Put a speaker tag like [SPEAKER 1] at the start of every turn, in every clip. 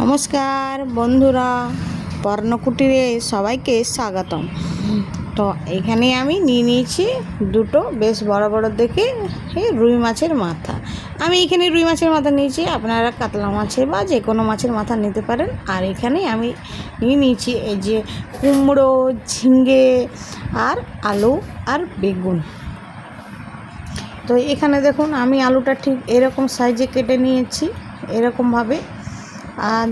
[SPEAKER 1] নমস্কার বন্ধুরা, পর্ণকুটিরে সবাইকে স্বাগতম। তো এখানে আমি নিয়ে নিয়েছি দুটো বেশ বড় বড় দেখে রুই মাছের মাথা। আমি এখানে রুই মাছের মাথা নিয়েছি, আপনারা কাতলা মাছের বা যে কোনো মাছের মাথা নিতে পারেন। আর এখানে আমি নিয়ে নিয়েছি এই যে কুমড়ো, ঝিঙে আর আলু আর বেগুন। তো এখানে দেখুন আমি আলুটা ঠিক এরকম সাইজে কেটে নিয়েছি, এরকমভাবে। আর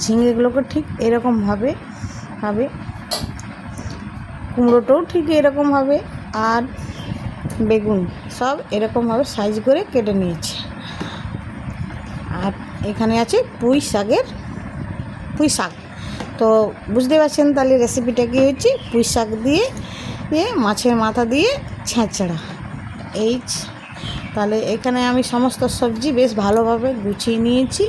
[SPEAKER 1] ঝিঙেগুলোকে ঠিক এরকমভাবে কুমড়োটাও ঠিক এরকমভাবে, আর বেগুন সব এরকমভাবে সাইজ করে কেটে নিয়েছি। আর এখানে আছে পুঁই শাক। তো বুঝতে পারছেন তাহলে রেসিপিটা কী হচ্ছে। পুঁই শাক দিয়ে মাছের মাথা দিয়ে ছেঁচড়া। তাহলে এখানে আমি সমস্ত সবজি বেশ ভালোভাবে গুছিয়ে নিয়েছি।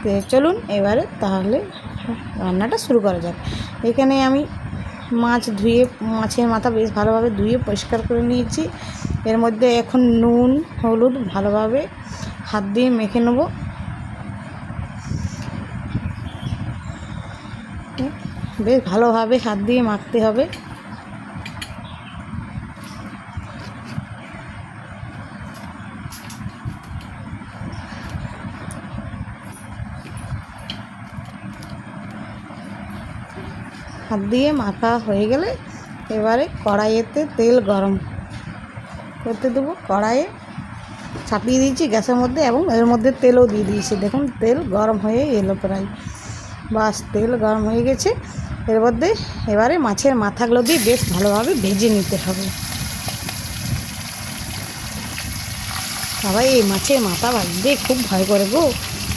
[SPEAKER 1] তো চলুন এবারে তাহলে রান্নাটা শুরু করা যাক। এখানে আমি মাছের মাথা বেশ ভালোভাবে ধুয়ে পরিষ্কার করে নিয়েছি। এর মধ্যে এখন নুন হলুদ ভালোভাবে হাত দিয়ে মেখে নেব। বেশ ভালোভাবে হাত দিয়ে মাখতে হবে। হাত দিয়ে মাখা হয়ে গেলে এবারে কড়াইয়েতে তেল গরম করতে দেবো। কড়াইয়ে চাপিয়ে দিয়েছি গ্যাসের মধ্যে, এবং এর মধ্যে তেলও দিয়ে দিয়েছি। দেখুন তেল গরম হয়ে এলো প্রায়, বাস তেল গরম হয়ে গেছে। এর মধ্যে এবারে মাছের মাথাগুলো দিয়ে বেশ ভালোভাবে ভেজে নিতে হবে। সবাই এই মাছের মাথা ভাজতে খুব ভয় করে গো।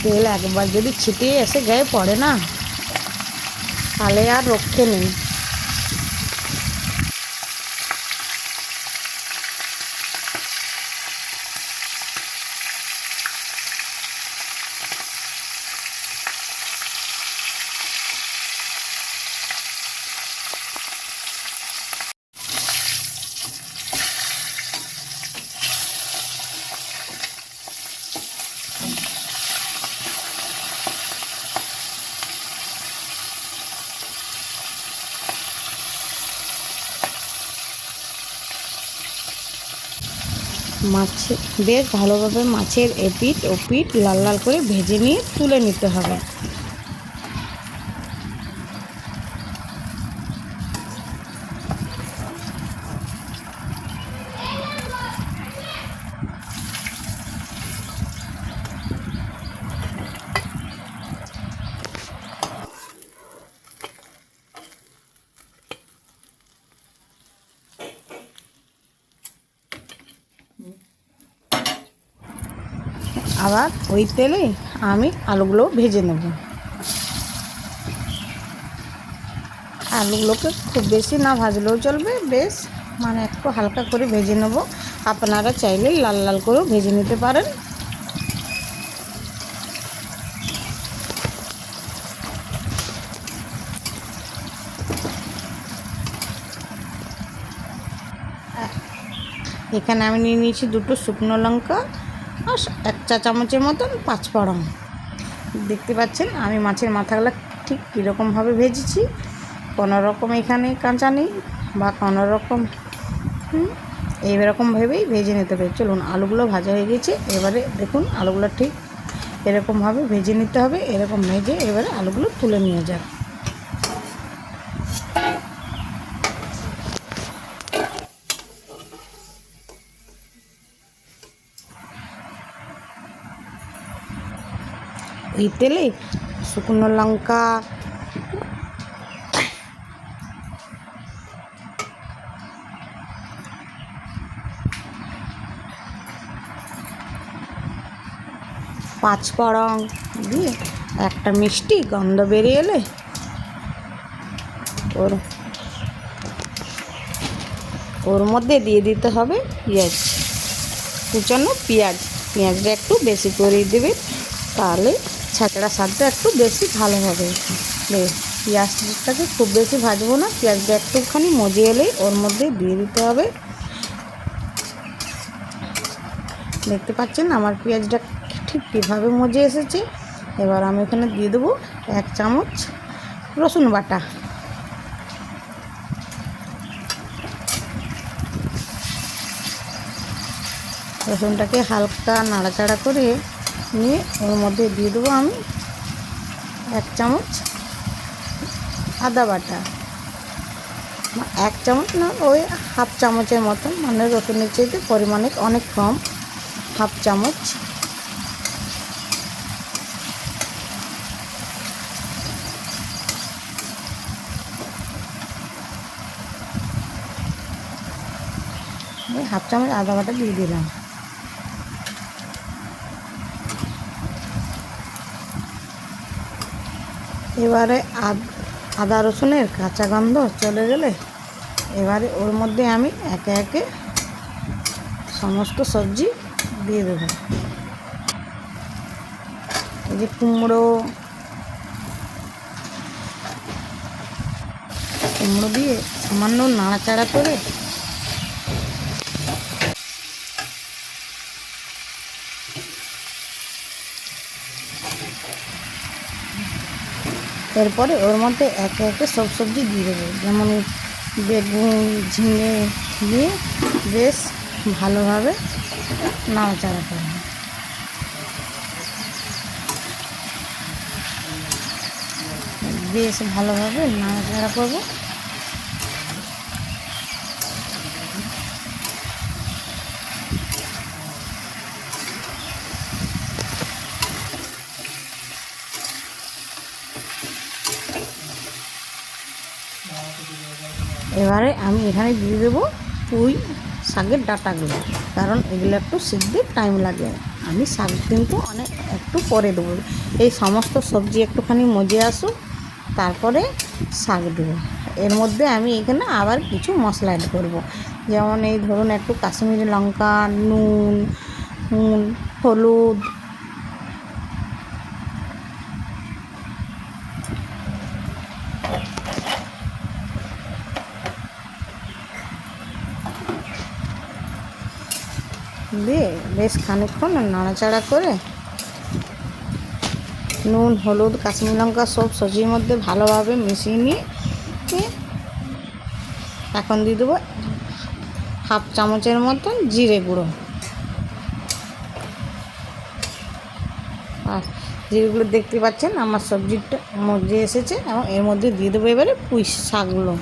[SPEAKER 1] তেল একবার যদি ছিটিয়ে এসে গায়ে পড়ে না, তাহলে আর রক্ষে নেই। বেশ ভালোভাবে মাছের এপিঠ ওপিঠ লাল লাল করে ভেজে নিয়ে তুলে নিতে হবে। আবার ওই তেলে আমি আলুগুলো ভেজে নেব। আলুগুলোকে খুব বেশি না ভাজলেও চলবে, বেশ একটু হালকা করে ভেজে নেব। আপনারা চাইলে লাল লাল করেও ভেজে নিতে পারেন। এখানে আমি নিয়ে নিয়েছি দুটো শুকনো লঙ্কা আর 1 চা চামচের মতন পাঁচফোড়ন। দেখতে পাচ্ছেন আমি মাছের মাথাগুলো ঠিক কীরকমভাবে ভেজেছি। কোনো রকম এখানে কাঁচা নেই বা কোনো রকম এইরকমভাবেই ভেজে নিতে হবে। চলুন আলুগুলো ভাজা হয়ে গেছে। এবারে দেখুন আলুগুলো ঠিক এরকমভাবে ভেজে নিতে হবে। এরকম ভেজে এবারে আলুগুলো তুলে নিয়ে যাক। এই তেলে শুকনো লঙ্কা, পাঁচফোড়ন দিয়ে একটা মিষ্টি গন্ধ বেরিয়ে এলে ওর মধ্যে দিয়ে দিতে হবে পেঁয়াজ, কুচানো পেঁয়াজটা একটু বেশি করে দেবে, তাহলে ছেঁচড়া স্বাদটা একটু বেশি ভালো হবে। পেঁয়াজটাকে খুব বেশি ভাজবো না, পেঁয়াজটা একটুখানি মজে এলেই ওর মধ্যে দিয়ে দিতে হবে। দেখতে পাচ্ছেন আমার পেঁয়াজটা ঠিক কীভাবে মজে এসেছে। এবার আমি এখানে দিয়ে দেবো 1 চামচ রসুন বাটা। রসুনটাকে হালকা নাড়াচাড়া করে নিয়ে ওর মধ্যে দিয়ে দেবো আমি 1 চামচ আদা বাটা। 1 চামচ না, ওই হাফ চামচের মতন, মানে রসুনের চাইতে পরিমাণে অনেক কম, হাফ চামচ। হাফ চামচ আদা বাটা দিয়ে দিলাম। এবারে আদা রসুনের কাঁচা গন্ধ চলে গেলে এবারে ওর মধ্যে আমি একে একে সমস্ত সবজি দিয়ে দেবো। এই যে কুমড়ো দিয়ে সামান্য নাড়াচাড়া করে এরপরে ওর মধ্যে একে একে সব সবজি দিয়ে দেবো, যেমন বেগুন, ঝিঙে দিয়ে বেশ ভালোভাবে নাড়াচাড়া করব। বেশ ভালোভাবে নাড়াচাড়া করব। এবারে আমি এখানে দিয়ে দেবো পুঁই শাকের ডাঁটাগুলো, কারণ এগুলো একটু সিদ্ধে টাইম লাগে। আমি শাক কিন্তু অনেক একটু পরে দেবো, এই সমস্ত সবজি একটুখানি মজে আসুক, তারপরে শাক দেবো। এর মধ্যে আমি এখানে আবার কিছু মশলা অ্যাড করবো, যেমন এই ধরুন একটু কাশ্মীরি লঙ্কা, নুন, হলুদ, দিয়ে বেশ খানিকক্ষণ নাড়াচাড়া করে নুন, হলুদ, কাশ্মীরি লঙ্কা সব সবজির মধ্যে ভালোভাবে মিশিয়ে নিয়ে এখন দিয়ে দেবো হাফ চামচের মতন জিরে গুঁড়ো। আর জিরেগুলো দেখতে পাচ্ছেন আমার সবজিটা মধ্যে এসেছে, এবং এর মধ্যে দিয়ে দেবো এবারে পুঁই শাকগুলো।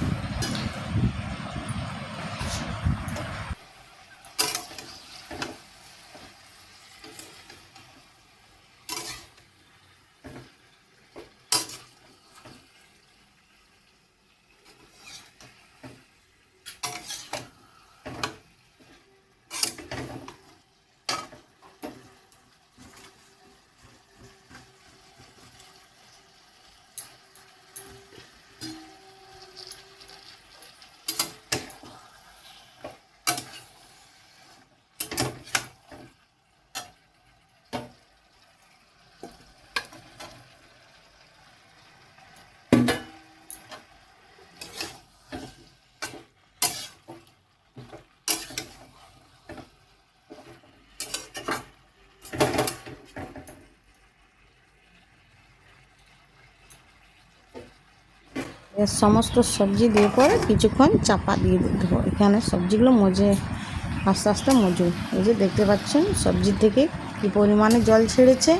[SPEAKER 1] এর সমস্ত সবজি দিয়ে পরে কিছুক্ষণ চাপা দিয়ে দেবো। এখানে সবজিগুলো মজে আস্তে আস্তে মজুক। এই যে দেখতে পাচ্ছেন সবজি থেকে কী পরিমাণে জল ছেড়েছে,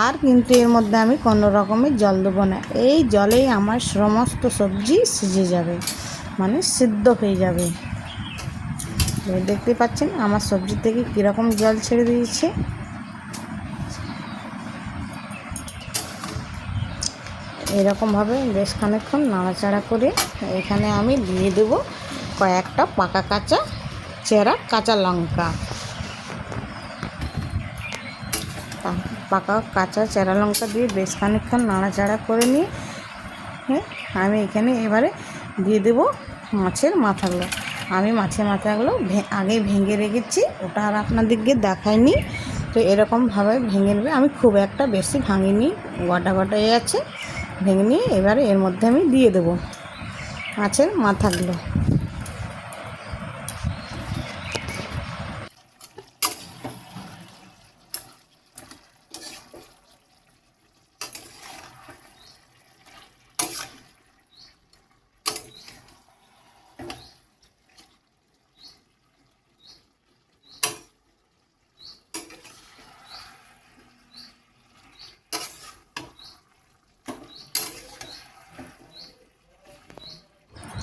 [SPEAKER 1] আর কিন্তু এর মধ্যে আমি কোনো রকমের জল দেবো না। এই জলেই আমার সমস্ত সবজি সিজে যাবে, মানে সিদ্ধ হয়ে যাবে। দেখতে পাচ্ছেন আমার সবজি থেকে কীরকম জল ছেড়ে দিয়েছে। এরকমভাবে বেশ খানিকক্ষণ নাড়াচাড়া করে এখানে আমি দিয়ে দেব কয়েকটা পাকা কাঁচা লঙ্কা। কাঁচা চেরা লঙ্কা দিয়ে বেশ খানিকক্ষণ নাড়াচাড়া করে নিয়ে আমি এখানে এবারে দিয়ে দেব মাছের মাথাগুলো। আমি মাছের মাথাগুলো আগে ভেঙে রেখেছি, ওটা আর আপনাদেরকে দেখাইনি। তো এরকমভাবে ভেঙে নেবে, আমি খুব একটা বেশি ভাঙিনি, গোটা গোটাই আছে। ভেঙে নিয়ে এবারে এর মধ্যে আমি দিয়ে দেবো মাছের মাথাগুলো।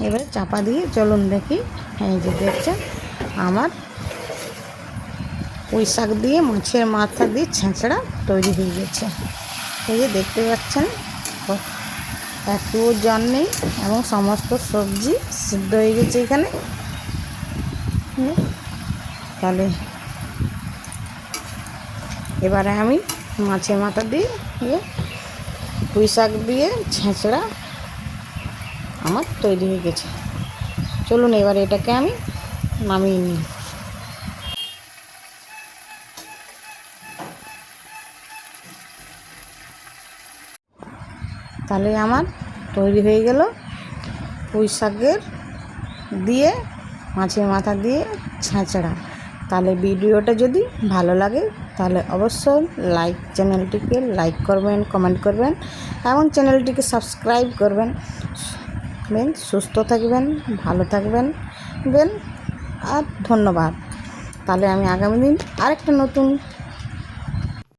[SPEAKER 1] এবারে চাপা দিয়ে চলুন দেখি। এই যে দেখছেন আমার পুঁই শাক দিয়ে মাছের মাথা দিয়ে ছেঁচড়া তৈরি হয়ে গেছে। এই যে দেখতে পাচ্ছেন একটুও জল নেই এবং সমস্ত সবজি সিদ্ধ হয়ে গেছে এখানে। তাহলে এবারে আমি মাছের মাথা দিয়ে পুঁই শাক দিয়ে ছেঁচড়া আমার তৈরি হয়ে গেছে। চলুন এবারে এটাকে আমি নামিয়ে নিই। তাহলে আমার তৈরি হয়ে গেল পুঁই শাকের দিয়ে মাছের মাথা দিয়ে ছেঁচড়া। তাহলে ভিডিওটা যদি ভালো লাগে তাহলে অবশ্যই চ্যানেলটিকে লাইক করবেন, কমেন্ট করবেন এবং চ্যানেলটিকে সাবস্ক্রাইব করবেন। সুস্থ থাকবেন, ভালো থাকবেন আর ধন্যবাদ। তাহলে আমি আগামী দিন আরেকটা নতুন